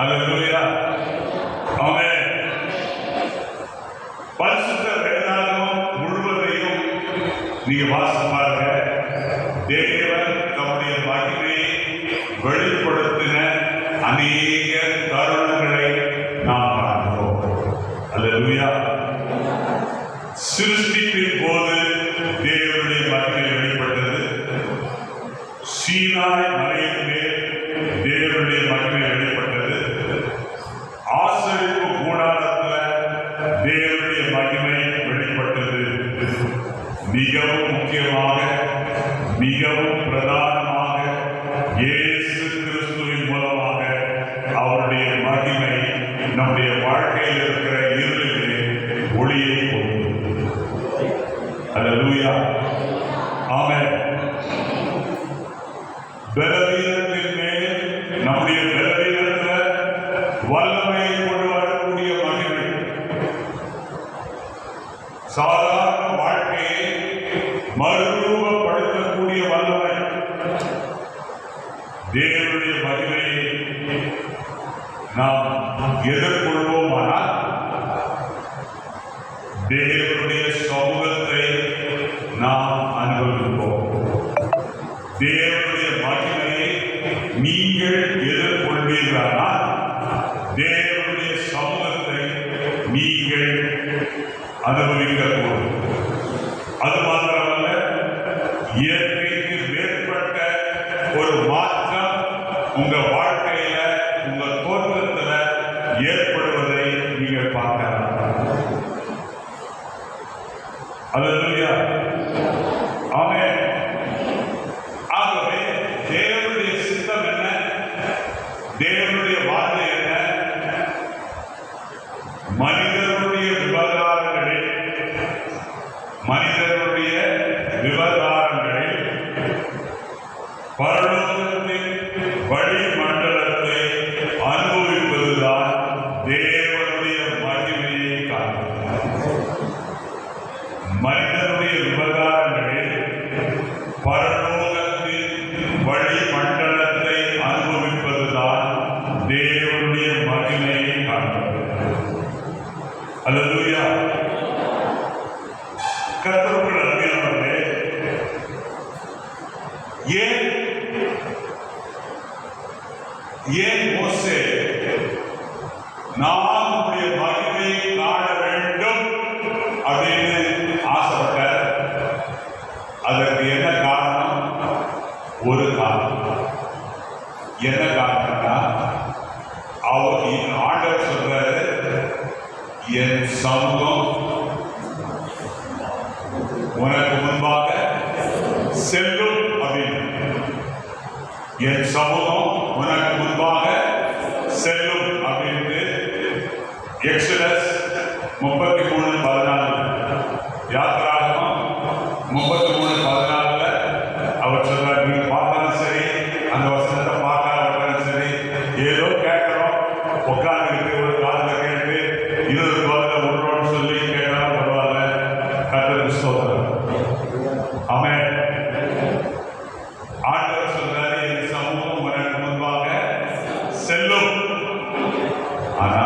அல்லேலூயா. ஆமென். பரிசுத்த வேதாகமம் முழுவதையும் நீங்க வாசித்து பாருங்க. தேவன் தம்முடைய மகிமையை வெளிப்படுத்தின அநேக தருணங்களை நாம் பார்க்கிறோம். அல்லேலூயா. சிருஷ்டிப்பின் போது தேவனுடைய மகிமை வெளிப்பட்டது. சீனாய் மலையின் மேல் தேவனுடைய மகிமை வெளிப்பட்டது. ஆசரிப்பு கூடாரத்தில் தேவனுடைய மகிமை வெளிப்பட்டது. மிகவும் முக்கியமாக, மிகவும் பிரதானமாக இயேசு கிறிஸ்துவின் மூலமாக அவருடைய மகிமை நம்முடைய வாழ்க்கையில் இருக்கிற இருளிலே ஒளியை கொடுக்கும். அல்லேலூயா. ஆமென். பலவீனத்தின் மேல் நம்முடைய பலவீனத்தில் வல்லமையை கொண்டு வரக்கூடிய மகிமை. சாதாரண வாழ்க்கையை மறுரூபப்படுத்தக்கூடிய வல்லமை. தேவனுடைய மகிமையை நாம் எதிர்கொள்வோமானால் தேவனுடைய சமூகத்தை நாம் அனுபவிப்போம். தேவனுடைய மகிமையை நீங்கள் எதிர்கொள்வீர்களானால் தேவனுடைய சமூகத்தை நீங்கள் அனுபவிக்கக்கூடும். அது மாத்திரமல்ல, இயற்கைக்கு மேற்பட்ட ஒரு மாற்றம் உங்க வாழ்க்கையில, உங்க தோற்றத்துல ஏற்படுவதை நீங்கள் பார்க்கலாம். அல்லேலூயா. ஆமென். ஆகவே தேவனுடைய சித்தம் என்ன? தேவனுடைய வார்த்தை என்ன? மனிதனுடைய விவகாரங்களில் பரலோகத்தின் வளிமண்டலத்தை அனுபவிப்பதுதான் தேவனுடைய மகிமையை காண்பிக்கும். மனிதனுடைய விவகாரங்களில் பரலோகத்தின் வளிமண்டலத்தை அனுபவிப்பதுதான் தேவனுடைய மகிமையை காண்பிக்கும். அல்லேலூயா. கர்த்தருக்குள் அருமையானவர்களே, ஏன் மோசே நான் உடைய மகிமையை காண வேண்டும் அப்படின்னு ஆசைப்பட்டார்? அதற்கு என்ன காரணம்? ஒரு காரணம். என்ன காரணம்னா, ஆண்டவர் சொல்றாரு, என் சமூகம் உனக்கு முன்பாக செல்லும் அப்படின்னு. என் சமூகம் உனக்கு முன்பாக செல்லும் அப்படின்னு எக்ஸோடஸ் 33:14, யாத்திராகமம் 33:14 அவர் சொல்றார். நீங்க பார்த்தாலும் சரி, அந்த வசனத்தை பார்க்காத சரி, ஏதோ கேட்கிறோம், உட்கார்ந்து ஒரு காலத்தை கேட்டு இன்னொரு காலத்தை விடுறோம்னு சொல்லி கேட்டாலும் பரவாயில்ல. கர்த்தருக்கு ஸ்தோத்திரம். ஆமென். ஆண்டவர் சொல்றாரு, என் சமூகம் உனக்கு முன்பாக செல்லும். ஆனா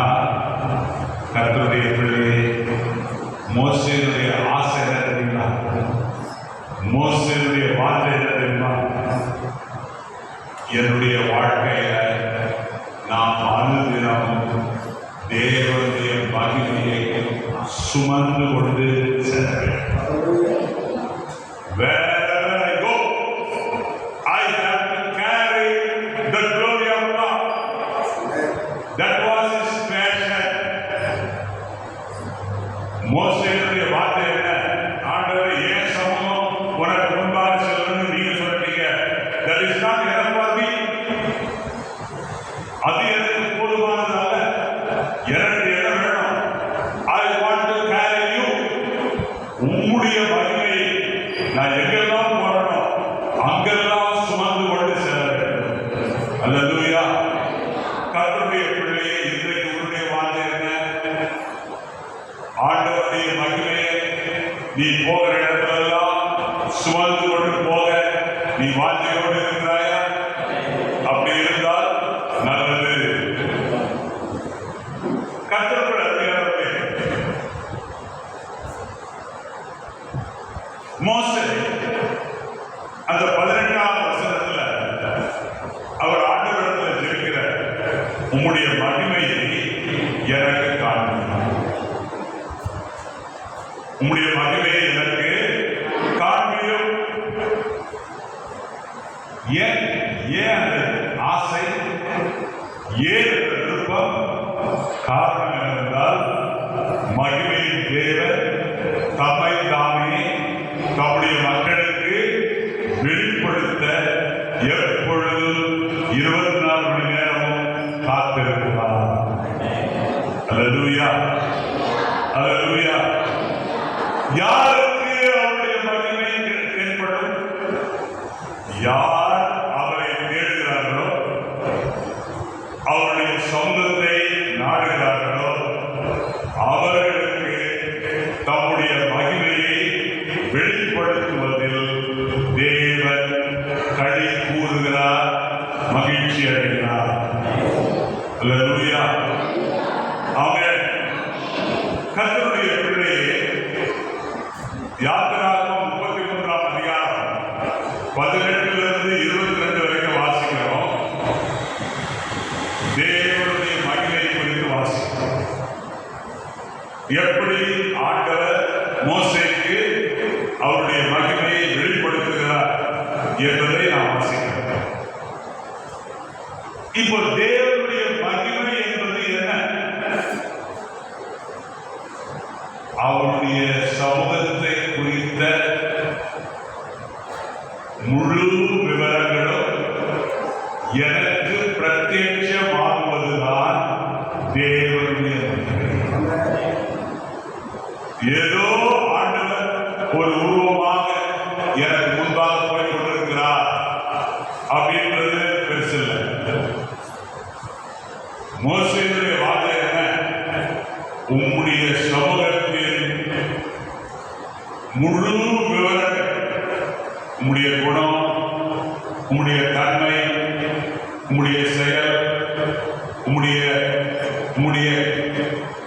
கர்த்தருடைய பிள்ளையே, மோசேயுடைய ஆசை என்ன தெரியுமா? மோசேயுடைய வார்த்தை என்ன தெரியுமா? என்னுடைய வாழ்க்கையில நாம் அனுதினமும் தேவனுடைய மகிமையை சுமந்து கொண்டு செல்ல வேண்டும். Wherever I go, I have to carry the glory of God. That was his passion. மோசேயுடைய வார்த்தை என்ன? ஆண்டவர் ஏன் சமூகம் உனக்கு முன்பாக செல்லணும்னு நீங்க சொல்றீங்க. That is not enough for me. அது எனக்கு போதுமானது அல்ல. எனக்கு என்ன வேணும்? I want to carry you. உம்முடைய மகிமையை நான் எங்கெல்லாம் போறணும் அங்கெல்லாம் சுமந்து கொண்டு செல்ல வேண்டும். அல்லேலூயா. கர்த்தருடைய பிள்ளையே, இன்றைக்கு உன்னுடைய வார்த்தை என்ன? ஆண்டவருடைய மகிமையை நீ போகிற இடத்திலெல்லாம் சுமந்து கொண்டு போக நீ வார்த்தையோடு இருக்கிறாயா? அப்படி இருந்தால் நல்லது. உம்முடைய மகிமையை எனக்கு காண்பியும். உம்முடைய மகிமையை எனக்கு காண்பியும். ஏன் அந்த ஆசை, ஏன் விருப்பம்? காரணம் என்னவென்றால் மகிமையின் தேவன் தம்மை தாமே தம்முடைய மக்களுக்கு வெளிப்படுத்த எப்பொழுதும் 24 மணி நேரமும் காத்திருக்கிறார். அல்லேலூயா, அல்லேலூயா. யாருக்கு அவருடைய மகிமை ஏற்படும்? யார் அவரை தேடுகிறார்களோ, அவருடைய சொந்தத்தை நாடுகிறார்களோ, அவர்களுக்கு தம்முடைய மகிமையை வெளிப்படுத்துவதில் தேவன் களி கூறுகிறார், மகிழ்ச்சி அடைகிறார். அல்லேலூயா, ஆமென். கர்த்தருடைய பிள்ளையே, யாத்திராகமம் 33ஆம் அதிகாரம் 18 22 வரைக்கும் வாசிக்கிறோம். தேவனுடைய மகிமையை குறித்து வாசிக்கிறோம். எப்படி ஆண்டவர் மோசேக்கு அவருடைய மகிமையை வெளிப்படுத்துகிறார் என்பதை நாம் வாசிக்கிறோம். இப்போ தேவனுடைய மகிமை என்பது என்ன? அவருடைய சமூகத்தை குறித்த முழு விவரங்களும் எனக்கு பிரத்யட்சமாகுவதுதான் தேவனுடைய மகிமை. ஏதோ ஆண்டவர் ஒரு உருவமாக எனக்கு முன்பாக போய் கொண்டிருக்கிறார் அப்படின்றது பெருசு இல்லை. மோசேயுடைய வார்த்தை என்ன? உம்முடைய சமூகத்தின் முழு விவரங்கள், உம்முடைய குணம், உம்முடைய தன்மை, உம்முடைய செயல், உம்முடைய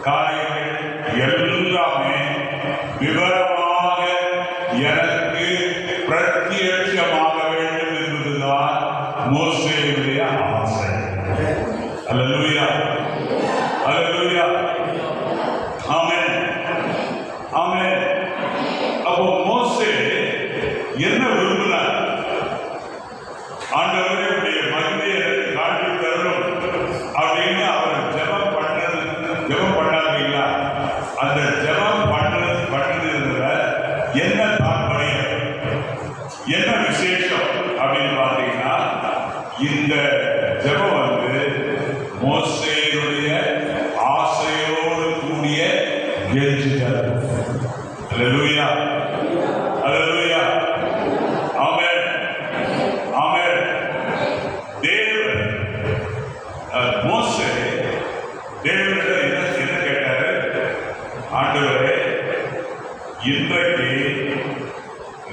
காரியங்கள் எல்லாமே விவரமாக எனக்கு பிரத்யட்சமாக வேண்டும் என்பதுதான் மோசேயுடைய ஆசை. அல்லேலூயா, அல்லேலூயா, ஆமென், ஆமென். அப்போ மோசே என்ன விரும்பினார்? ஆண்டவரே உடைய மகிமையை காட்டி தரணும் அப்படின்னு அவர் ஜெபம் பண்ணாதீங்களா? அந்த ஜெபம் பண்ணதுல என்ன தாற்பயம், என்ன விசேஷம் அப்படின்னு பார்த்தீங்கன்னா, இந்த ஜெபம் மோசேயுடைய ஆசையோடு கூடிய கெஞ்சுதல். அல்லேலூயா, அல்லேலூயா, ஆமென், ஆமென். தேவன் மோசே தேவனிடம் என்ன கேட்டாரு? ஆண்டவரே, இன்றைக்கு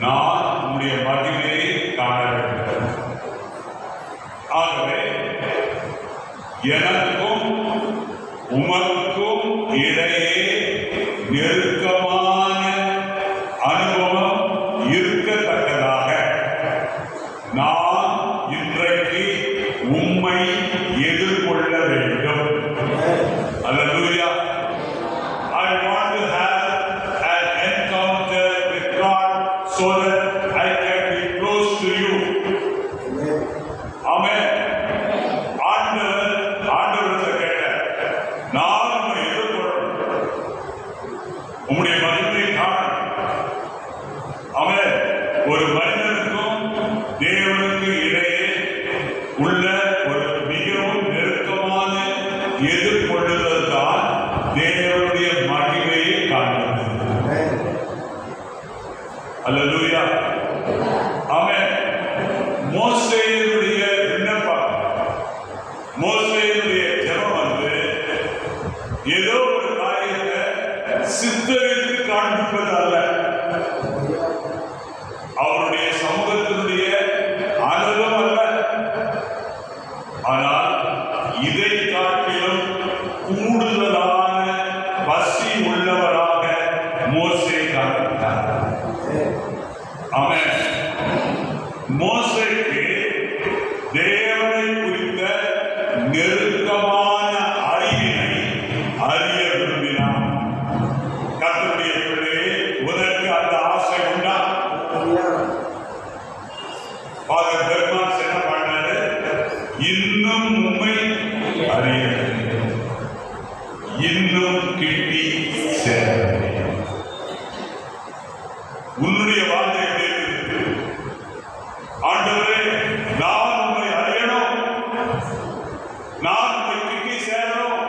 நான் உம்முடைய மகிமையை காண வேண்டும். ஆகவே எனக்கும் உமக்கும் இடையே நெருக்கமான அனுபவம் இருக்கத்தக்கதாக நான் இன்றைக்கு உம்மை எதிர்கொள்ள வேண்டும். அல்லேலூயா. I want to have an encounter with God so that I can be close to you. Amen. ஆண்டவரத்தை கேட்டார், நான் உம்மை எதிர்கொள்ளணும், உம்முடைய மகிமையை காணணும். ஆமென். ஒரு மனிதனுக்கும் தேவனுக்கு இடையே உள்ள ஒரு மிகவும் நெருக்கமான எதிர்கொள்ளுதல் தான் தேவனுடைய மகிமையை காண்கிறது. அல்லேலூயா, ஆமென். மோசேயுடைய விண்ணப்பம், மோசேயுடைய ஜெபம் ஏதோ ஒரு காரியத்தை சித்தரித்து காண்பிப்பது அல்ல. அவருடைய சமூகத்தினுடைய அனுபவம் அல்ல. ஆனால் இதை காட்டிலும் கூடுதலான பசி உள்ளவராக மோசே காண்பித்தார். ஆமென். மோசேக்கு தேவனை குறித்த நெருக்கமான இன்னும் கிட்டி சேரவில்லை. உன்னுடைய வாழ்க்கை எப்படி இருக்கு? ஆண்டவரே, நான் உண்மை அறியணும், நான் உண்மை கிட்டி சேரணும்,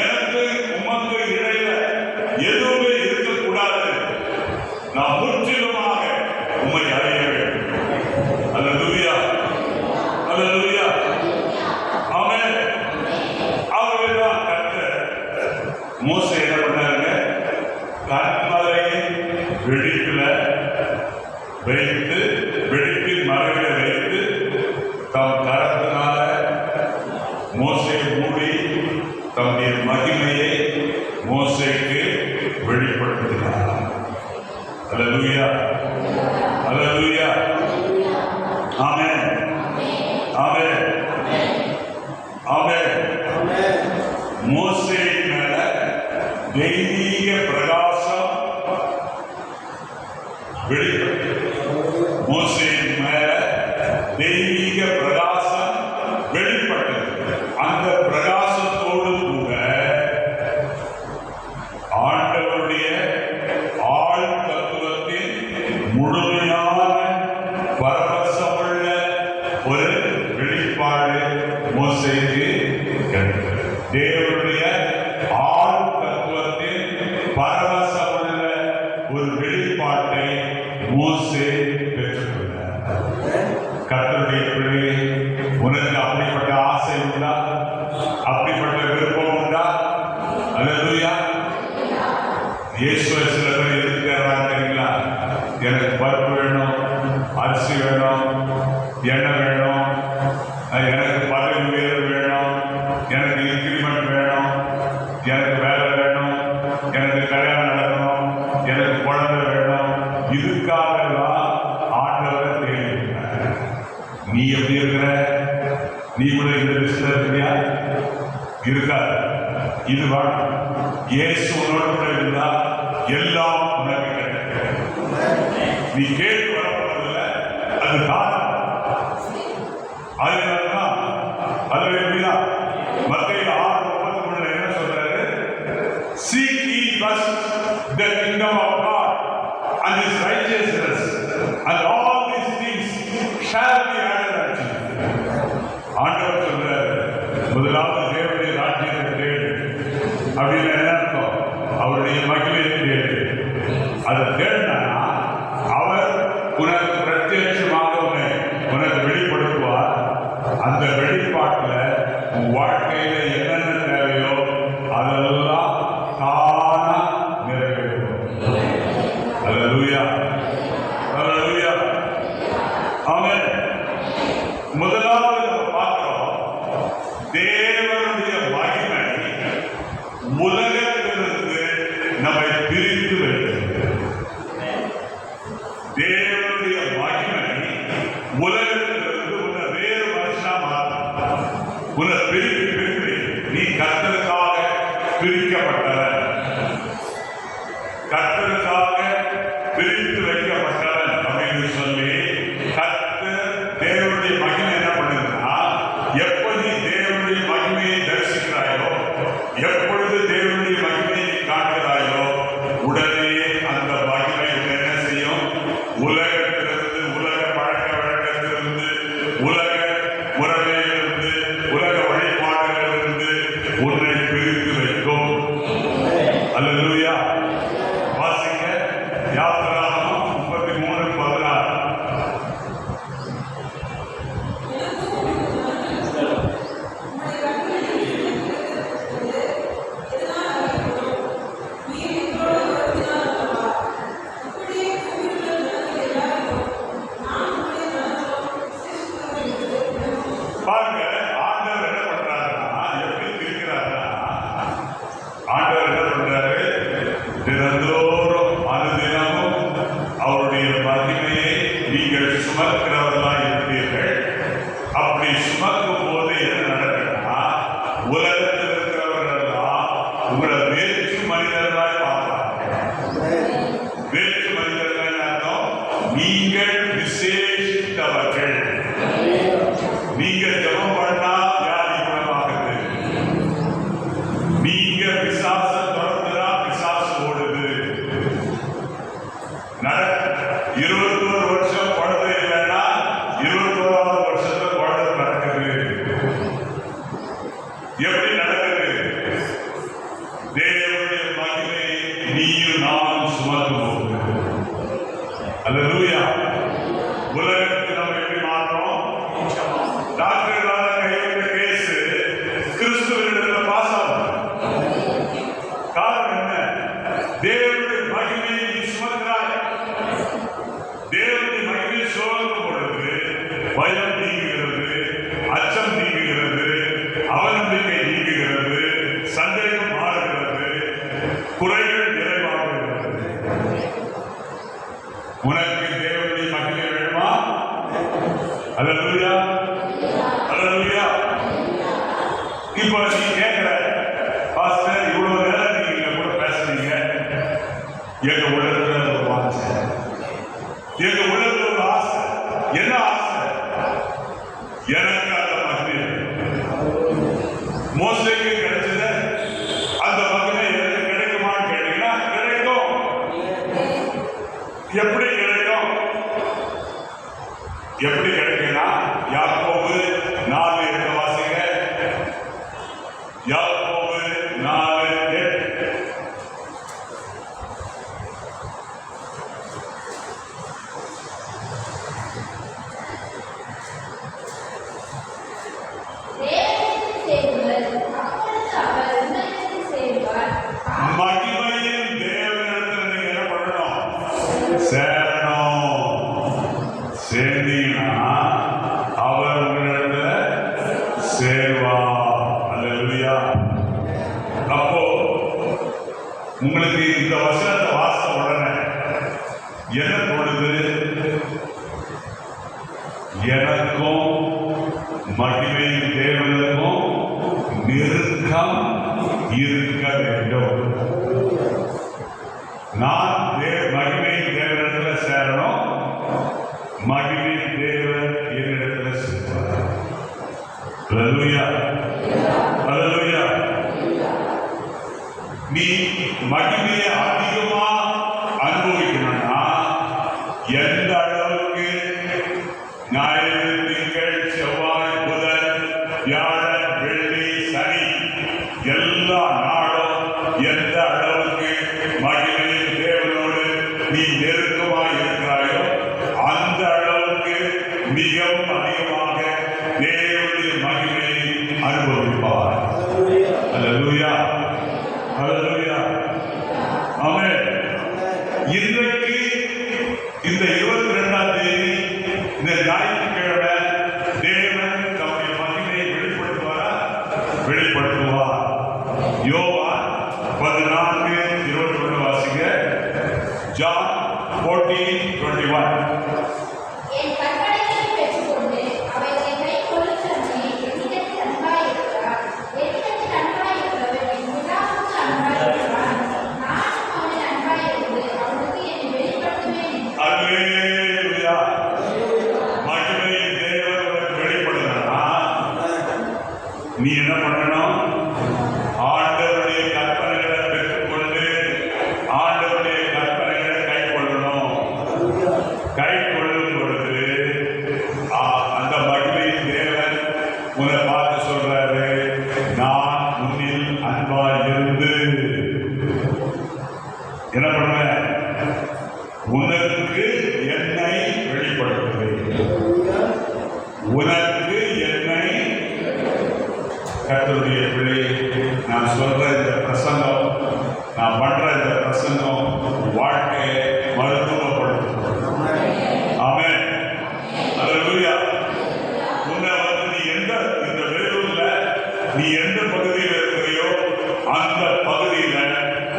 எனக்கு உமக்கு இடையில எதுவுமே இருக்கக்கூடாது, நான் முற்றிலுமாக உண்மை அறிய வேண்டும். அல்லேலூயா, அல்லேலூயா, ஆமென். அவர்கள்தான் கர்த்தர் மோசே என்ன பண்ணாருங்க? கன்மலையின் வெடிப்புல வைத்து, வெடிப்பின் மலையில வைத்து தம் கரத்தினால மோசே மூடி தம்முடைய மகிமையை மோசேக்கு வெளிப்படுத்தினார். அல்லேலூயா, அல்லேலூயா, ஆமென், ஆமென், ஆமென். மோசே மேல தெய்வீக பிரகாசம் வெளிப்பட்டது. மோசே மேல தெய்வீக பிரகாசம் வெளிப்பட்டது. அந்த பிரகாசத்தோடு கூட ஆண்டவருடைய ஆள் தத்துவத்தின் முழுமையான பரவசமுள்ள ஒரு வெளிப்பாடு மோசேக்கு கிடைத்தது. தேவனுடைய ஆள் தத்துவத்தின் பரவசமுள்ள ஒரு வெளிப்பாட்டை மோசே பெற்றுக்கொண்டார். கர்த்தருடைய பிள்ளையே, உனக்கு அப்படிப்பட்ட ஆசை உண்டா? அப்படிப்பட்ட விருப்பம் உண்டா? அல்லேலூயா. இயேசுவை சில பேர் இருக்கிறாங்க தெரியுங்களா? எனக்கு பருப்பு வேணும், அரிசி வேணும், எண்ணெய் வேணும், எனக்கு பதவி உயர்வு வேணும், எனக்கு இன்கிரிமெண்ட் வேணும், எனக்கு வேலை வேணும், எனக்கு கல்யாணம் நடக்கணும், எனக்கு குழந்தை வேணும். இதுக்காகலாம் ஆண்டவரை தேடிக்கிறார். நீ எப்படி இருக்கிற? நீ கூட இந்த லிஸ்ட்ல இருக்கியா? இருக்காது. இது வேணும். இயேசு உன்னோட கூட இருந்தா எல்லாம் உனக்கு கிடைக்கும். நீ கேட்டு வரப்போறதில்லை, அது தானம். அதனால்தான் அது எப்படின்னா மத்தேயு 6:33 என்ன சொல்றாரு? Seek ye first the kingdom of God and His righteousness, and all these things shall be added unto you. ஆண்டவர் சொல்றாரு, முதலாவது தேவனுடைய ராஜ்யத்தை தேடு. அப்படின்னு என்ன அர்த்தம்? அவருடைய மகிமையை தேடு. அதை தேடினா அவர் உனக்கு பிரத்யட்சமாக உனக்கு வெளிப்படுத்துவார். அந்த வெளிப்பாட்டுல உன் வாழ்க்கையில என்னென்ன தேவையோ அதெல்லாம் தானா நிறைவேறும். அல்லேலூயா, அல்லேலூயா, ஆமென். முதலாவது நம்ம பார்க்கிறோம், தேவனுடைய மகிமை உலகத்திலிருந்து நம்மை பிரித்து வைக்கிறது. தேவனுடைய மகிமை உலகத்திலிருந்து உன்னை வேறு மனுஷனா மாற்றும். உன்னை பிரித்து நீ கர்த்தருக்காக பிரிக்கப்பட்டவன், கர்த்தருக்காக பிரித்து வைக்கப்பட்டவன் அப்படின்னு சொல்லி கர்த்தர் தேவனுடைய மகிமை என்ன பண்ணுதுன்னா, எப்ப நீ தேவனுடைய மகிமையை தரிசிக்கிறாயோ, எப்பொழுது தேவனுடைய மகிமையை காண்கிறாயோ, உடனே அந்த மகிமை என்ன செய்யும்? உலகத்திலிருந்து, உலக பழக்க வழக்கத்திலிருந்து, உலக முறையிலிருந்து, உலக வழிபாடுகளிலிருந்து உன்னை பிரித்து வைக்கும். அல்லேலூயா. வாசிங்க யாத்திராகமம் 33:16. எப்படி நடக்குது? தேவனுடைய மகிமை நீயும் நானும் சுமக்கும் போது. அல்லேலூயா. உலகத்துக்கு நம்ம எப்படி மாற்றோம்? டாக்டர்களால கைவிட்ட கேஸ் கிறிஸ்துவினிடத்துல பாஸ் ஆகும். காரணம் என்ன? தேவனுடைய மகிமையை நீ சுமக்கிறாய். தேவனுடைய மகிமையை சுமக்கும் பொழுது பயம் நீங்குகிறது, அச்சம் நீங்குகிறது, அவநம்பிக்கை நீங்குகிறது, சந்தேகம் மாறுகிறது, குறைகள் நிறைவாகிறது. உனக்கு தேவனுடைய மகிமை வேணுமா? அல்லேலூயா, அல்லேலூயா. இப்போ நீ கேட்கிற பாஸ்டர், இவ்வளவு நேரம் நீங்க கூட பேசுறீங்க, எங்க உள்ளத்துல ஒரு வாஞ்சை, எங்க உள்ளத்துல ஒரு ஆசை. என்ன ஆசை? எனக்கு அந்த மகிமை. மோசேக்கு கிடைச்சது அந்த மகிமை எனக்கு கிடைக்குமான்னு கேட்டீங்கன்னா கிடைக்கும். எப்படி கிடைக்கும்? எப்படி கிடைக்குன்னா யாக்கோபு 4:8 வாசிங்க. யாக்கோபு 4:8. மகிமையின் தேவனிடத்தில் நீங்க என்ன பண்ணணும்? சேரணும். சேர்ந்தீங்கன்னா அவர் உங்களிடத்துல சேருவார். அல்லேலூயா. அப்போ உங்களுக்கு இந்த வசனத்தை வாசித்த உடனே என்ன தோணுது? எனக்கும் மகிமையின் தேவனுக்கும் நெருக்கம் இருக்க வேண்டும். நான் மகிமையின் தேவனிடத்தில் சேரணும், மகிமையின் தேவன் என்னிடத்தில் சேருவார். அல்லேலூயா, அல்லேலூயா. நீ மகிமையை அதிகமா அனுபவிக்கணும்னா எந்த அளவுக்கு ஞாயிறு, திங்கள், செவ்வாய், புதன், வியாழன், வெள்ளி, சனி எல்லா நாளும் எந்த அளவுக்கு மகிமையின் தேவனோடு நீ நெருக்கமாக இருக்கிறாயோ அந்த அளவுக்கு மிகவும் அதிகமாக தேவனுடைய மகிமையை அனுபவிப்பார். அல்லேலூயா, அல்லேலூயா. ஆமென். இன்றைக்கு இந்த 22ஆம் தேதி இந்த ஞாயிற்றுக்கிழமை தேவன் தம்முடைய மகிமையை வெளிப்படுத்துவாரா? வெளிப்படுத்துவார். யோவான் 14:21 வாசிங்க. ஜான் 14:21. அல்லேலூயா. மகிமையின் தேவன் உனக்கு வெளிப்படுத்தணும்னா நீ என்ன பண்ணணும்? ஆண்டவருடைய கற்பனைகளை பெற்றுக்கொண்டு ஆண்டவருடைய கற்பனைகளை கை கொள்ளணும். கை கொள்ளும் பொழுது அந்த மகிமையின் தேவன் உன்னை பார்த்து சொல்றாரு, நான் உன்னில் அன்பாய் இருந்து என்ன பண்ணுவேன்? உனக்கு என்னை வெளிப்படுத்துவேன். உனக்கு என்னை. கர்த்தருடைய பிள்ளை, நான் சொல்ற இந்த பிரசங்கம், நான் பண்ற இந்த பிரசங்கம் வாழ்க்கையை மருத்துவப்படுத்தும். ஆமென். அல்லேலூயா. உன்னை நீ எந்த இந்த வேலூர்ல நீ எந்த பகுதியில் இருக்கிறையோ அந்த பகுதியில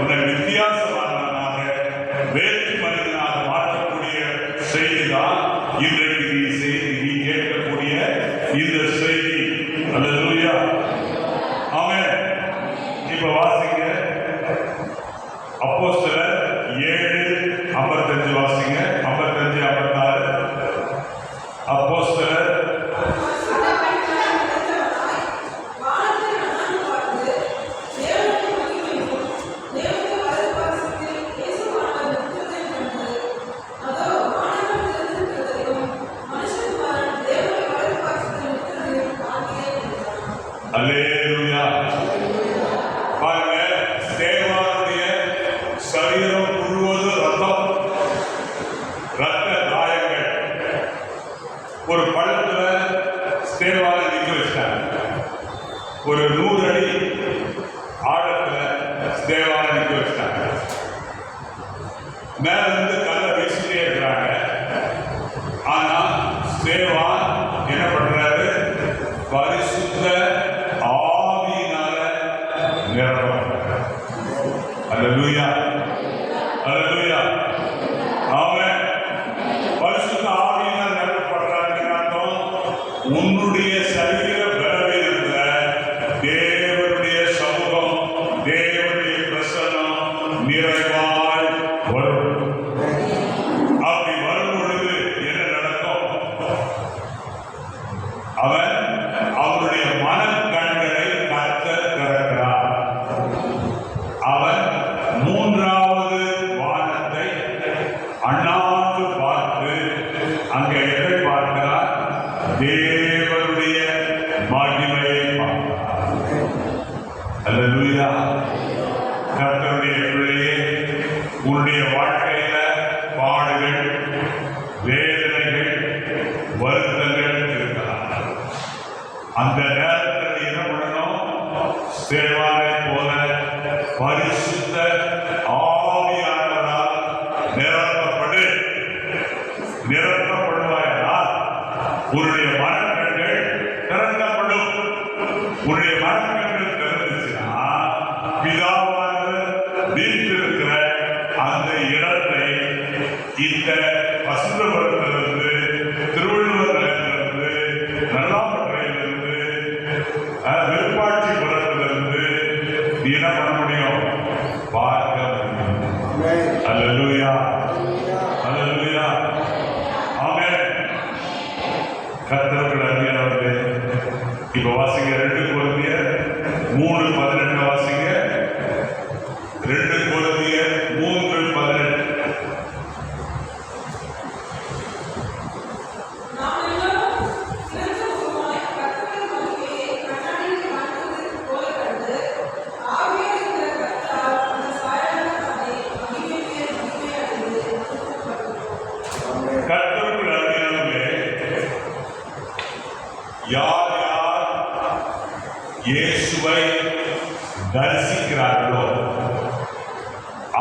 உன்னை வித்தியாசமானவனாக, வேற்று மனிதனாக மாற்றக்கூடிய செய்திதான் இன்றைக்கு நீ கேட்கக்கூடிய இந்த செய்தி. அல்லேலூயா. ஆமென். இப்ப வாசிங்க அப்போஸ்தலர் 7:55 வாசிங்க. 55-56. அப்போஸ்தலர் ஆழத்துல தேவான நிக்க வச்சிட்டாங்க. மேல இருந்து கல்லை வீசிட்டே இருக்கிறாங்க. ஆனா தேவான் என்ன பண்றாரு? பரிசுத்த ஆவியினால நிரப்பப்படுறார். அல்லேலூயா, அல்லேலூயா, ஆமென். பரிசுத்த ஆவியினால் நிரப்பப்படுறாருன்னு அர்த்தம் உன்னுடைய சரீர பலவீனத்துல தேவனுடைய சமூகம், தேவனுடைய பிரசன்னம் நிறைவாய் வரும். அப்படி வரும் பொழுது என்ன நடக்கும்? அவன் அவருடைய மனக்கண்களை கர்த்தர் திறக்கிறார். அவன் மூன்றாவது வானத்தை அண்ணாந்து பார்த்து அங்கே எதை பார்க்கிறார்? தேவனுடைய மகிமையை பார்க்கிறார். அல்லேலூயா. கர்த்தருடைய பிள்ளையே, உன்னுடைய வாழ்க்கையில பாடுகள், வேதனைகள், வருத்தங்கள் இருக்கலாம். அந்த நேரத்தில் என்ன பண்ணணும்? சேவானை போல பரிசுத்த ஆவியானவரால் நிரப்பப்படுவாயானால் உன்னுடைய மனக்கண்கள் திறக்கப்படும். உன்னுடைய மனக்கண்கள் திறந்துச்சுன்னா பிதாவானவர் வீட்டிருக்கிற அந்த இடத்தை இந்த வசந்தபுரத்திலிருந்து, திருவள்ளுவரிலிருந்து, நல்லாம்பற்றையிலிருந்து, விருப்பாட்சிபுரத்திலிருந்து நீ என்ன பண்ண முடியும்? பார்க்க முடியும். அல்லேலூயா, அல்லேலூயா, ஆமென். கர்த்தருக்கு அருமையானவர்களே, இப்ப வாசிங்க 2 கொரிந்தியர் 3:18 வாசிங்க. 2 கொரிந்தியர் 3:18. கர்த்தருக்கு அருமையானவர்களே, யார் யார் இயேசுவை தரிசிக்கிறார்களோ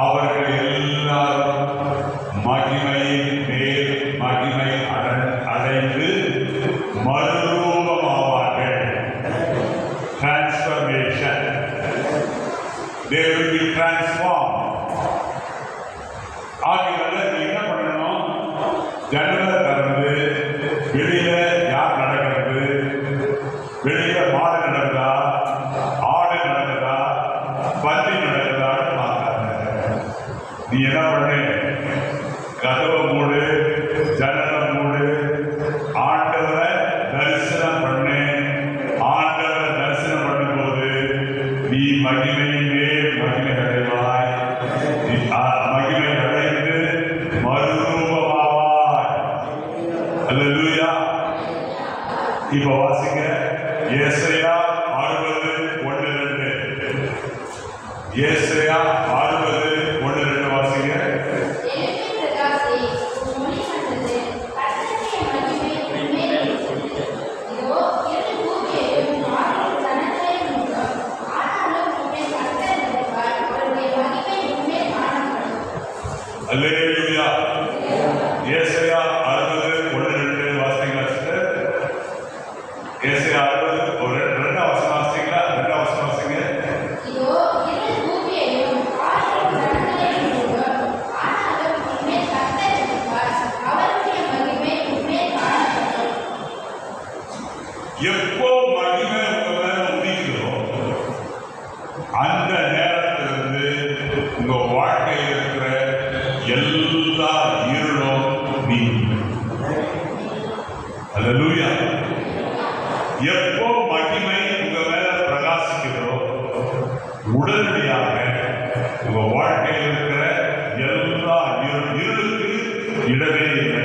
அவர்கள் எல்லாரும் மகிமையின் மேல் மகிமை அடைந்து மறுரூபமாவார்கள். Transformation. They will be transformed. ஆகினால நீ என்ன பண்ணணும்? ஜன்னலை திறந்து வெளியில யார் நடக்கிறது, வெளியில மாடு நடக்குதா, ஆடு நடக்குதா, பன்றி நடக்குதான்னு பார்க்காத. நீ என்ன பண்ணு? கதவை மூடு, ஜன்னலை மூடு, ஆண்டவரை தரிசனம் பண்ணு. ஆண்டவரை தரிசனம் பண்ணும்போது நீ மகிமையின் மேல் மகிமை அடைவாய். மகிமை அடைந்து மறுரூபமாவாய். அல்லேலூயா. இப்ப வாசிங்க ஏசாயா 60:1-2. ஏசாயா 60:1-2 வாசிங்க. அல்லேலூயா. ஏசாயா 60:1-2 வாசிங்க சிஸ்டர். ஏசாயா 60:2 வாசிங்களா? 2 வாசிங்க. எப்போ மகிமை உதிக்குதோ அந்த நேரத்திலிருந்து உங்க வாழ்க்கையில் இருக்கிற எல்லா இருளும் நீங்கும். அல்லேலூயா. எப்போ மகிமை உங்க மேல பிரகாசிக்கிறதோ உடனடியாக உங்க வாழ்க்கையில் இருக்கிற எல்லா இருளுக்கு இடமே இல்லை.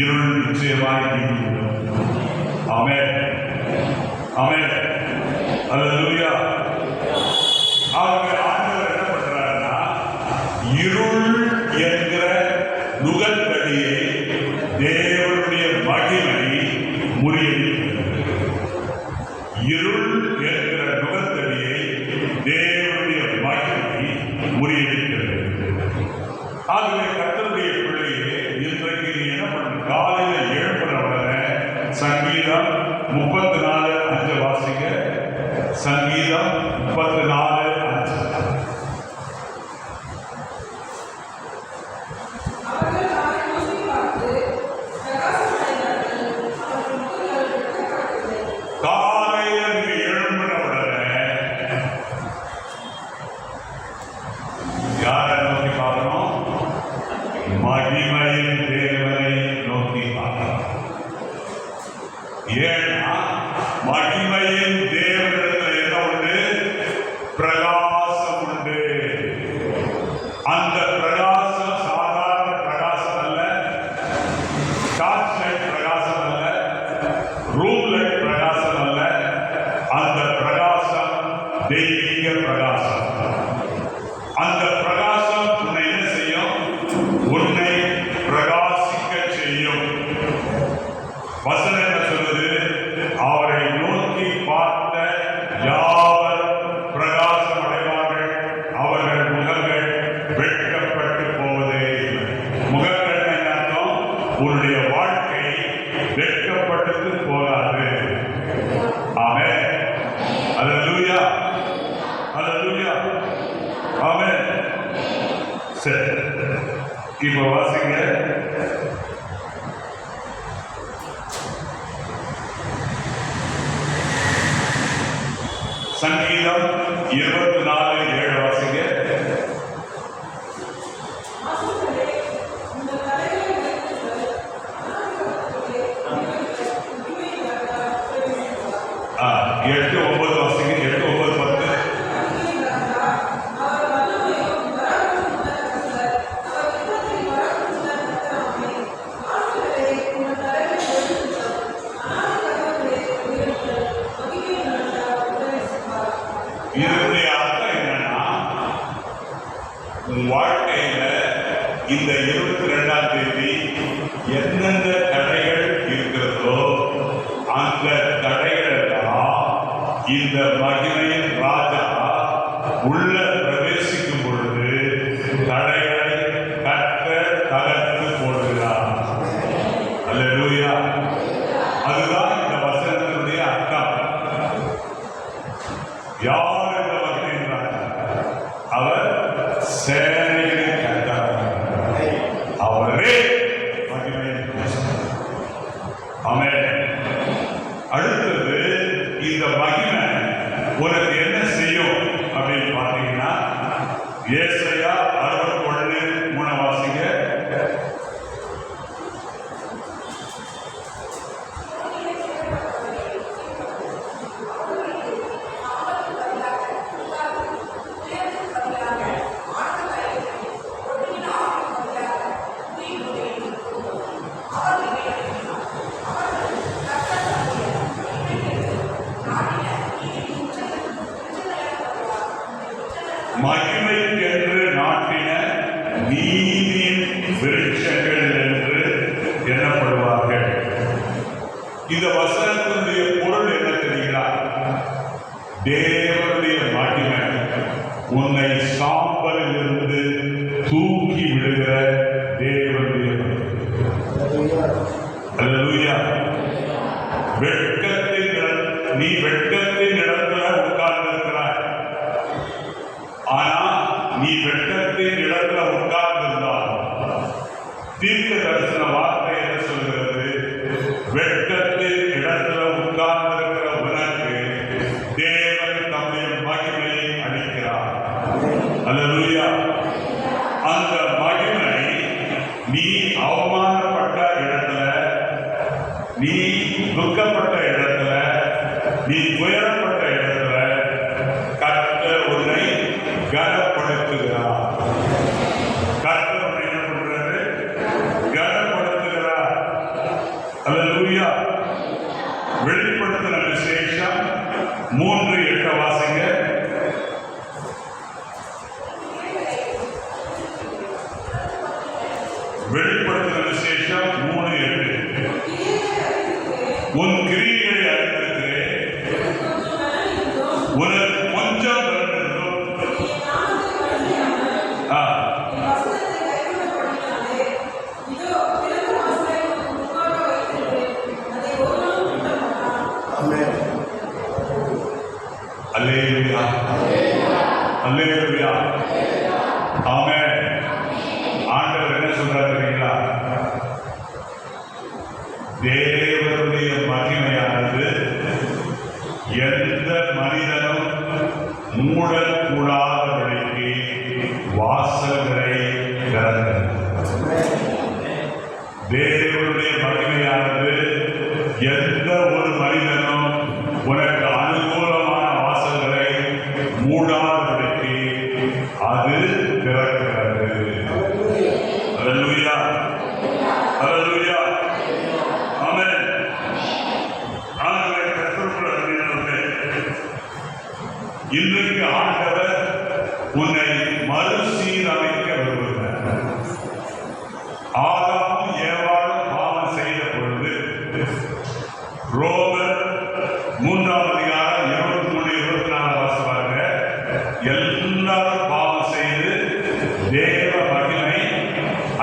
இருள் நிச்சயமாய் நீங்கும். ஆமென், ஆமென், அல்லேலூயா. ஆகவே ஆண்டவர் என்ன பண்றாருன்னா, இருள் என்கிற நுகத்தடியை தேவனுடைய மகிமை முறியடிக்கிறது. இருள் என்கிற நுகத்தடி ஆகவே கர்த்தருடைய பிள்ளையே, இன்றைக்கு நீ என்ன பண்ணு? காலையில எழுப்புற உடனே சங்கீதம் 34:5 வாசிக்க. சங்கீதம் 34:5. காலையில நீ எழுப்புற உடனே யாரை நோக்கி பார்க்கணும்? மகிமையின் தேவனை நோக்கி பார்க்கணும். ஏன்னா மகிமையின் தேவனிடத்தில் என்ன உண்டு? பிரகாசம் உண்டு. அந்த பிரகாசம் சாதாரண பிரகாசம் அல்ல, டார்ச் லைட் பிரகாசம் அல்ல, ரூம் லைட் பிரகாசம் அல்ல. அந்த பிரகாசம் தெய்வீக பிரகாசம். அந்த பிரகாசம் உன்னை என்ன செய்யும்? உன்னை பிரகாசிக்க செய்யும். வசனம் என்ன சொல்லுது? அவரை நோக்கி பார்த்த யாவரும் பிரகாசம் அடைவார்கள், அவர்கள் முகங்கள் வெட்கப்பட்டு போவதே இல்லை. முகங்கள் என்ன அர்த்தம்? உன்னுடைய வாழ்க்கை வெட்கப்பட்டு போகாது. ஆமென். அல்லேலூயா, அல்லேலூயா, ஆமென். சரி, இப்ப வாசிங்க. சங்கீதம் 24:7 வாசிங்க. எட்டு 9 வாசிங்க. 8, 9, 10. இதனுடைய அர்த்தம் என்னன்னா, உன் வாழ்க்கையில இந்த 22ஆம் தேதி எந்தெந்த தடைகள் இருக்கிறதோ அந்த தடைகள் எல்லாம் இந்த மகிமையின் ராஜா உள்ள பிரவேசிக்கும் பொழுது தடைகளை கர்த்தர் தகர்த்து போடுகிறார். அல்லேலூயா. அதுதான் இந்த வசனத்தினுடைய அர்த்தம். யார் இந்த மகிமையின் ராஜா? அவர் சேனைகளின் கர்த்தர். அவரே மகிமையின் ராஜா. ஆமென். அடுத்தது, இந்த மகிமை உனக்கு என்ன செய்யும் அப்படின்னு பார்த்தீங்கன்னா, ஏசாயா 61:3 வாசிங்க. மகிமைக்கென்று நாட்டின நீதியின் விருட்சங்கள் என்று எண்ணப்படுவார்கள். இந்த வசனத்தினுடைய பொருள் என்ன தெரியுங்களா? தேவனுடைய மகிமை உன்னை சாம்பலிலிருந்து தூக்கி விடுகிற தேவனுடைய மகிமை. அல்லேலூயா. நீ வெட்கத்தின் இடத்துல உட்கார்ந்து இருக்கிறாய். ஆனா நீ வெட்கத்தின் இடத்துல உட்கார்ந்திருந்தால் தீர்க்க தரிசன வார்த்தை என்ன சொல்கிறது? வெட்கத்தின் இடத்துல உட்கார்ந்திருக்கிற உனக்கு தேவன் தம்முடைய மகிமையை அளிக்கிறார். அல்லேலூயா. அந்த மகிமை நீ அவமானப்பட்ட இடத்துல, நீ துக்கப்பட்ட இடத்துல, நீ துயரப்பட்ட இடத்துல கர்த்தர் உன்னை கனப்படுத்துகிறார். கர்த்தர் உன்னை என்ன பண்றாரு? கனப்படுத்துகிறார். அல்லேலூயா. வெளிப்படுத்தின விசேஷம் 3:8 வாசிங்க. வெளிப்படுத்தின விசேஷம் 3:8. உன் கிரியைகளை அறிந்திருக்கிறேன், உனக்கு கொஞ்சம் பலன் இருந்தும் அல்லேலூயா, அல்லேலூயா, ஆமென். ஆண்டவர் என்ன சொல்றாரு தெரியுங்களா? தேவனுடைய மகிமையானது எந்த மனிதனும் மூடக்கூடாதபடிக்கு வாசல்களை திறந்தது. தேவனுடைய மகிமையானது எந்த ஒரு மனிதனும் உனக்கு அனுகூலமான வாசல்களை மூடாதபடிக்கு அது திறக்கிறது. அல்லேலூயா, அல்லேலூயா, ஆமென். ஆண்டவரே கர்த்தருக்குள் அருமையானவர்களே, இன்றைக்கு ஆண்டவர் உன்னை மறுசீரமைக்க விரும்புகிறார். ஆதாமும் ஏவாளும் பாவம் செய்த பொழுது ரோமர் 3ஆம் அதிகாரம் 23, 24 வாசிப்பாங்க. எல்லாரும் பாவம் செய்து தேவ மகிமை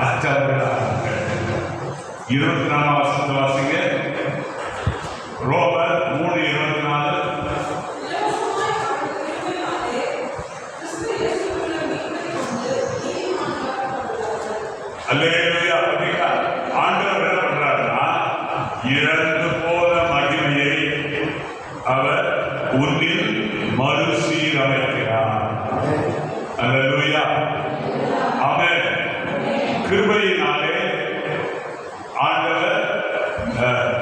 அற்றவர்களாக. 24 வசனத்தை வாசிங்க. ரோமர் 3:24. அல்லேலூயா. ஆண்டவர் என்ன பண்றாருன்னா, இழந்து போன மகிமையை அவர் உன்னில் மறுசீரமைக்கிறார். அல்லேலூயா, ஆமென். கிருபையினாலே ஆண்டவர்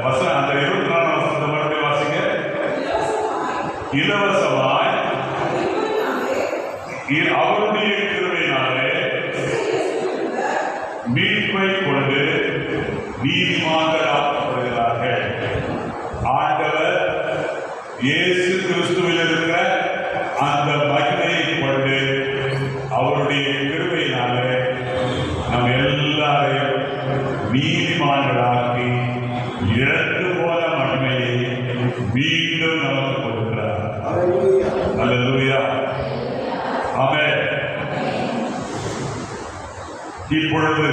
வசனம் அந்த 24 வசனத்தை மறுபடியும் வாசிங்க. இலவசமாய் அவருடைய கிருபையினாலே மீட்பை கொண்டு நீதிமான்களாக்கப்படுகிறார்கள். ஆண்டவர் இயேசு கிறிஸ்துவில் இருக்கிற அந்த மகிமையை கொண்டு அவருடைய கிருபையினாலே நம் எல்லாரையும் நீதிமான்களாக்கி இழந்து போன மகிமையை மீண்டும் நமக்கு கொடுக்கிறார். அல்லேலூயா, ஆமென். இப்பொழுது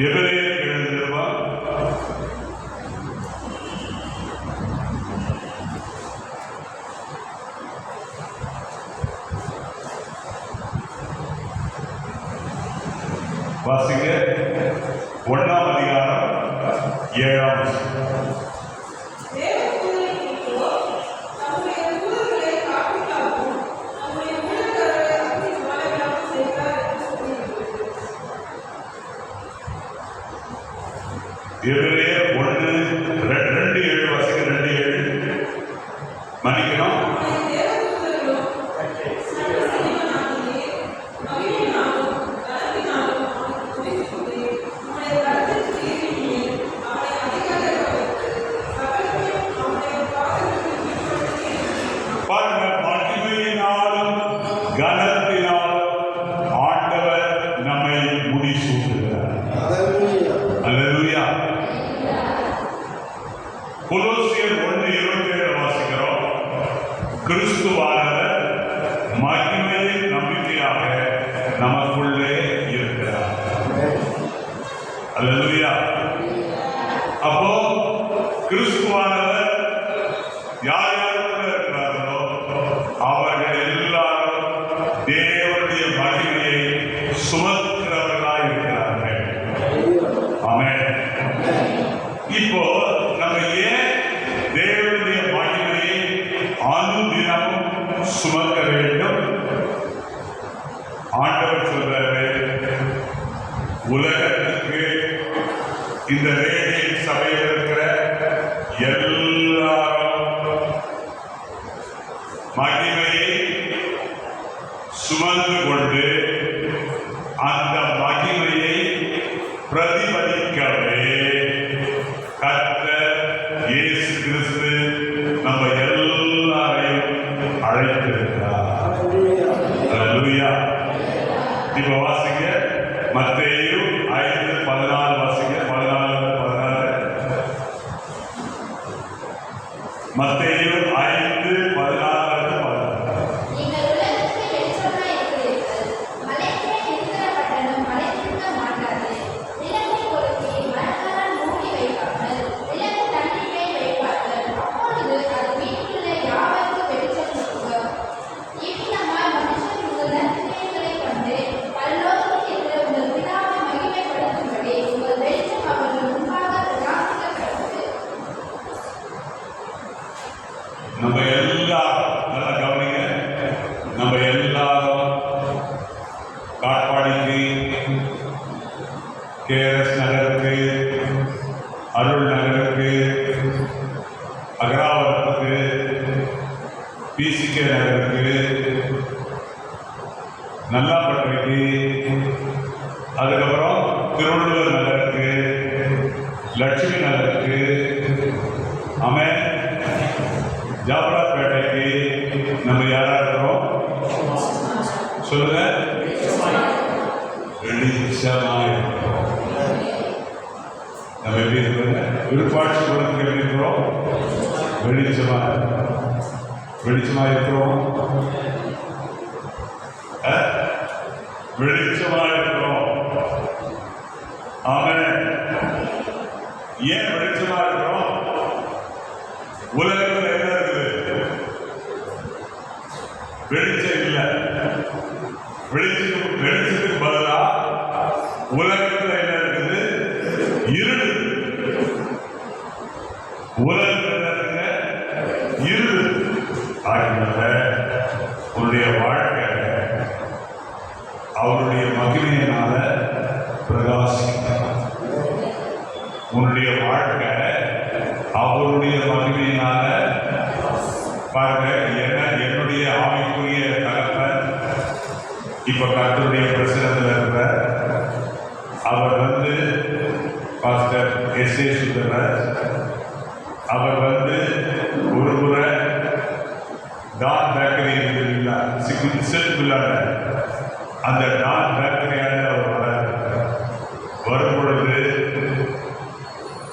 எபிரேயர் எழுதுவா வாசிங்க. 1ஆம் அதிகாரம் 7ஆம் வசனம். எபிரேயர் 1:2-7 வாசிங்க. 2:7. மன்னிக்கணும். பாருங்க, மகிமையினாலும் கனத்தினாலும் ஆண்டவர் நம்மை முடிசூட்டுகிறார். அல்லேலூயா. கொலோசியர் 1:27 வாசிக்கிறோம். கிறிஸ்துவானவர் மகிமையின் நம்பிக்கையாக நமக்குள்ளே இருக்கிறார். அல்லேலூயா. அப்போ கிறிஸ்துவானவர் யார் யாருக்குள்ள இருக்கிறார்களோ அவர்கள் எல்லாரும் தேவனுடைய மகிமையை சுமக்கிறவர்களாக இருக்கிறார்கள். ஆமென். இப்போ நம்ம ஏன் தேவனுடைய மகிமையை அனுதினமும் சுமக்க வேண்டும்? ஆண்டவர் சொல்றாரு, உலகத்துக்கு இந்த ரேடியன் சபையில் இருக்கிற எல்லாரும் மகிமையை சுமந்து கொண்டு அந்த மகிமையை பிரதிபலிக்கவே கர்த்தர் இயேசு கிறிஸ்து நம்ம எல்லாரையும் அழைத்திருக்கிறார். அல்லேலூயா. இப்ப வாசிங்க. மத்தேயு 5:14 வாசிங்க. 14. மத்தேயு 5:14. அப்பொழுது அது வீட்டுக்குள்ளே யாவர் பிசிகே நகர் இருக்கு, நல்லாப்பட்டிருக்கு, அதுக்கப்புறம் திருவள்ளுவர் நகர் இருக்கு, லட்சுமி நகர் இருக்கு, ஆமென். ஜாபராப்பேட்டைக்கு நம்ம யாரா இருக்கிறோம் சொல்லுங்க, வெளிச்சமாய் நம்ம எப்படி இருக்கிறோம்? விருப்பாட்சிபுரத்துக்கு எப்படி இருக்கிறோம்? வெளிச்சமா இருக்கிறோம், வெளிச்சமா இருக்கிறோம். ஆமென். ஏன் வெளிச்சமா இருக்கிறோம்? உலகத்தில் என்ன இருக்குது? வெளிச்சம் இல்லை. வெளிச்சத்துக்கு பதிலா உலகத்தில் என்ன இருக்குது? இருள். உலகத்தில் என்ன இருக்குங்க? இருள். ஆகினால உன்னுடைய வாழ்க்கை அவருடைய மகிமையினால பிரகாசிக்கிறார். உன்னுடைய வாழ்க்கை அவருடைய மகிமையினால பாருங்க. என்னுடைய ஆவிக்குரிய தகப்பன் இப்ப கர்த்தருடைய பிரசனத்தில் இருக்கிற அவர் பாஸ்டர் எஸ்.ஏ. சுந்தரராஜ். அவர் ஒரு முறை டான் பேக்கரி சிக்குள்ளார அந்த டான் பேக்கரியால அவர் வரும் பொழுது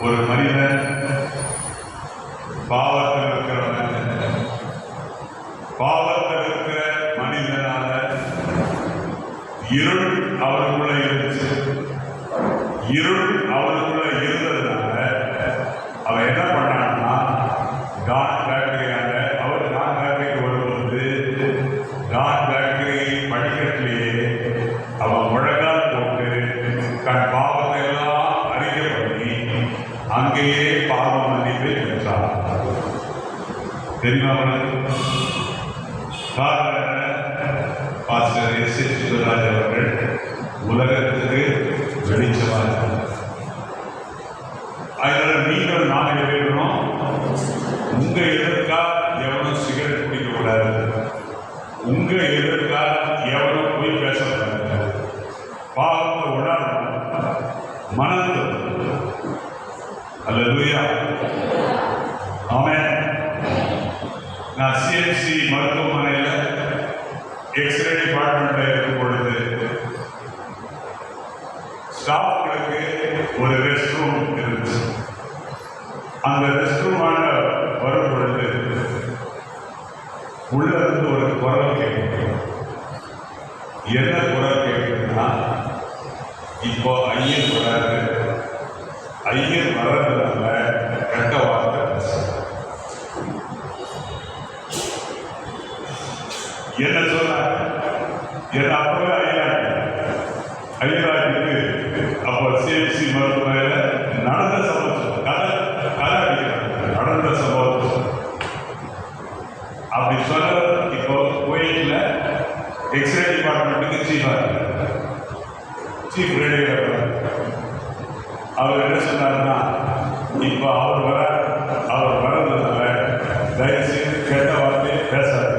ஒரு மனிதன் பாவத்தில் இருக்கிற மனிதனால இருள் அவருக்குள்ள இருந்துச்சு. இருள் அவருக்குள்ள இருந்ததுனால அவன் என்ன பண்ணான்னா, டான் பேக்கரியால அவர் டான் பேக்கரிக்கு வரும்போது டான் பேக்கரி படிக்கட்டிலேயே அவன் முழங்கால் போட்டு தன் பாவத்தை எல்லாம் அறிக்கை பண்ணி அங்கேயே பாவ மன்னிப்பை பெற்றார். தெரியுமா? Pastor SA. சுந்தரராஜ் அவர்கள் உலகத்துக்கு வெளிச்சமாக. அதனால நீங்கள் நான் எழுதணும், உங்க எதிர்க்கா எவனும் சிகரெட் குடிக்க கூடாது, உங்க எதிர்க்கா எவனும் போய் பேசக்கூடாது, பாவத்தை உணரணும், மனது. அல்லேலூயா, ஆமென். நான் சிஎம்சி மருத்துவமனையில் எக்ஸ்ரே டிபார்ட்மெண்ட்ல இருக்கும் பொழுது ஸ்டாஃப்களுக்கு ஒரு ரெஸ்ட் ரூம் இருந்துச்சு. அந்த ரெஸ்ட் ரூமான வரும் பொழுது உள்ள இருந்து ஒரு குரல் கேட்கும். என்ன குரல் கேட்குதுன்னா, இப்போ ஐயர் வராது, ஐயர் வர்றதுனால கெட்ட வார்த்தை என்ன சொல்ல, என்ன அப்பவே ஐயாக்கு அப்போ சிஎம்சி மருத்துவமனையில் நடந்த சம்பவம் கதை அடிக்கிறாங்க. நடந்த சம்பவம் அப்படி சொல்ல. இப்போ கோயிலில் எக்ஸ்ரே டிபார்ட்மெண்ட்டுக்கு சீஃப் ரேடியோகிராஃபர் அவர் என்ன சொன்னாருன்னா, இப்போ அவர் வர்றதுனால தயவுசெய்து கெட்ட வார்த்தையை பேசாது.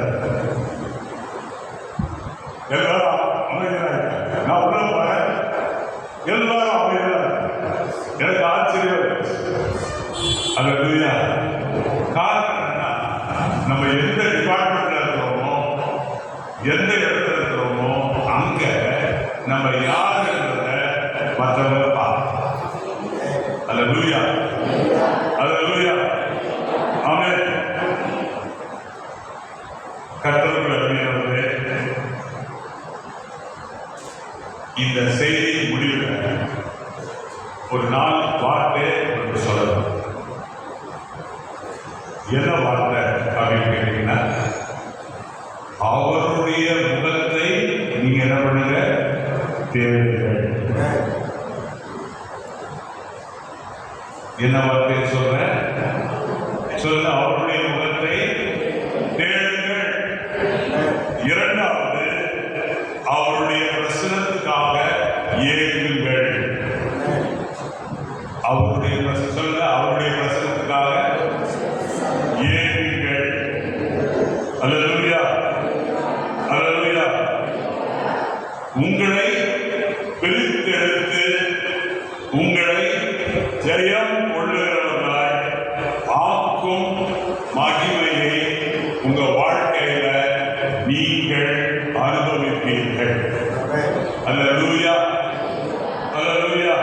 எல்லாரும் அமைதியாக, நான் உள்ள போறேன், எல்லாரும் அமைதியாக. எனக்கு ஆச்சரியம். அல்லேலூயா. காரணம் என்ன? நம்ம எந்த டிபார்ட்மெண்ட்ல இருக்கிறோமோ, எந்த இடத்துல இருக்கிறோமோ, அங்க நம்ம யாருன்றத மற்றவங்க பார்க்கணும். அல்லேலூயா, அல்லேலூயா, ஆமென். கர்த்தருக்குள் அருமையானவர்களே, இந்த செய்தி முடிவில் ஒரு நாள் வார்த்தை என்று சொல்லலாம். என்ன வார்த்தை அப்படின்னு கேட்டீங்கன்னா, அவருடைய முகத்தை நீங்க என்ன பண்ணுங்க, தேடுங்கள். என்ன வார்த்தை சொல்றேன்? சொல்ல, அவருடைய முகத்தை தேடுங்கள். இரண்டாவது, அவருடைய பிரசனத்துக்காக ஏங்குங்கள். அவருடைய சொல்ல, அவருடைய பிரசனத்துக்காக ஏங்குங்கள். அல்ல உங்களை பிரித்தெடுத்து உங்களை ஜெயம் கொள்ளுகிறவர்களாய் ஆக்கும் மகிமையை உங்க வாழ்க்கையில நீங்கள் அனுபவிப்பீர்கள். அல்லேலூயா, அல்லேலூயா.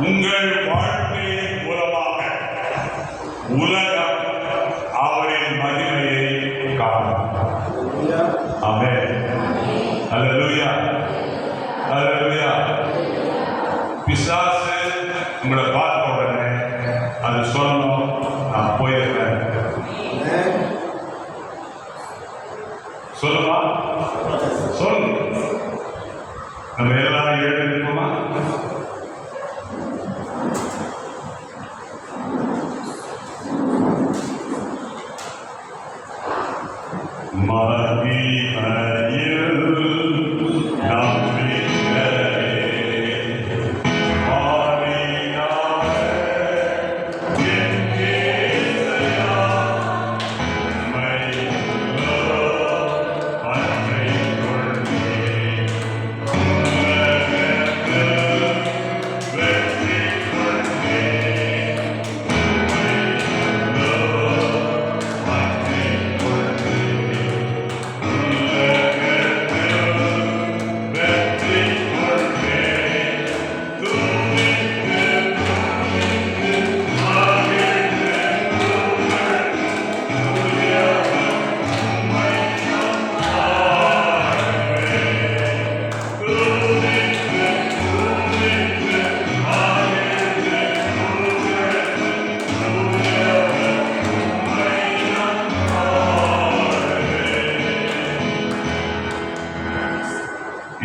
உங்கள் வாழ்க்கையின் மூலமாக உலகம் அவரின் மகிமையை காணும். ஆமென். அல்லேலூயா, அல்லேலூயா. பிசாசு உங்களை பார்த்த உடனே அது சொல்லணும், நான் போயிருக்கேன். சொல்லுமா? சொல்லு. நம்ம எல்லாரும் எழுதிருக்கோமா?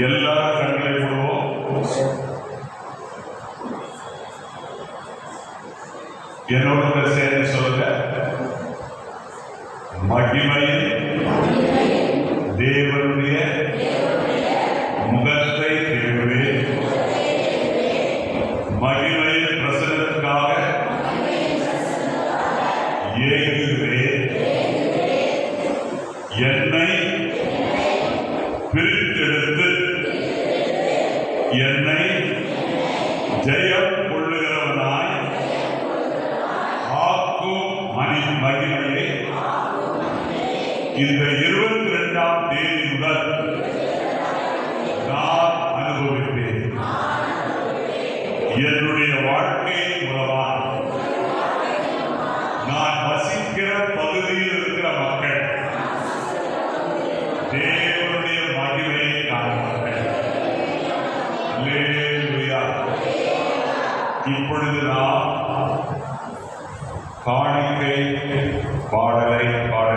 எல்லாரும் கண்களை போடுவோம். என்னோட சேர்ந்து சொல்லுங்க. மகிமையில் தேவனுடைய முகத்தை தேடுவேன். மகிமையில் பிரசன்னத்துக்காக ஏங்குகிறேன். என்னை பிரித்தெடுத்து என்னை ஜெயம் கொள்ளுகிறவனாய் ஆக்கும் மகிமையை இந்த 22ஆம் தேதி முதல் நான் அனுபவிப்பேன். என்னுடைய வாழ்க்கை மூலமாக நான் வசிக்கிற பகுதியில் இருக்கிற மக்கள் தேவனுடைய மகிமையை காண்பார்கள். அல்லேலூயா. இப்பொழுது நாம் காணிக்கை பாடலை பாட